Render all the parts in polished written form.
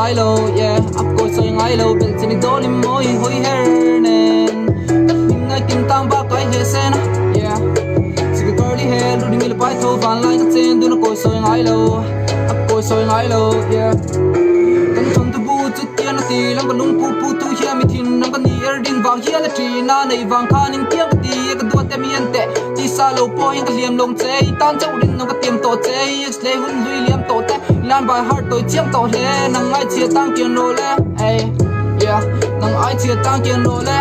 ngai lo yeah ap koi soi ngai lo bel chini doli moi hoi her nen ngai kim tang ba kai he sen yeah sig curly hair lu ngil pai tho Vanglai ka chen du na koi soi ngai lo ap koi soi ngai lo yeah kan thon tu bu chu tian ti lam kan lung pu pu tu hian mi thin nam kan ni Elden wang hian la tri na nei wang kha ning tiang ka ti ka du te mi ante ti sa lo po hin ka hliam long che tan chau din nam ka tiam to che le hun lui liam to te lan by heart toi chiang to hle nang ai chia tang kian lo le hey yeah nang ai chia tang kian lo le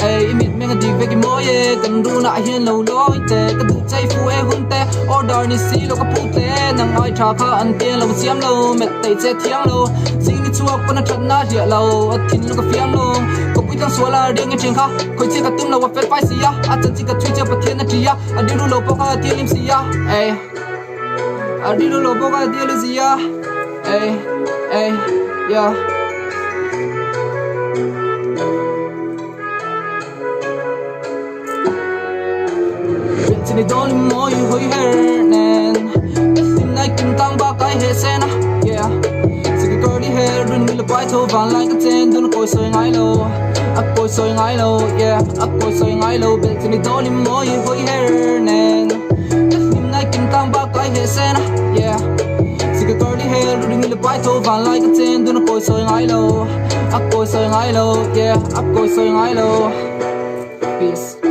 hey imit meng di ve ki mo ye kan ru na hian lo loi te ka du chai fu e hun te order ni si lo ka pu te nang ai tha kha an te lo chiam lo met te che thiang lo sing ni chuak pon that na hia lo a thin lo ka fiam lo ko pui tang suala ding e ching kha khoi che ka tum lo wa fet pai si ya a chan chi ka chui che pathian na ti ya a di ru lo po ka ti lim si ya hey a di ru lo po ka ti lim si ya hey hey yeah chini doli moi hoi her nen tin nai kim tang ba kai he sen yeah sig curly hair dun ngil pai tho Vanglai ka chen dun koi soi ngai lo ap koi soi ngai lo yeah ap koi soi ngai lo bel chini doli moi hoi her nen tin nai kim tang ba kai he sen yeah sig curly hair dun ngil pai tho Vanglai ka chen dun koi soi ngai lo ap koi soi ngai lo yeah ap koi soi ngai lo peace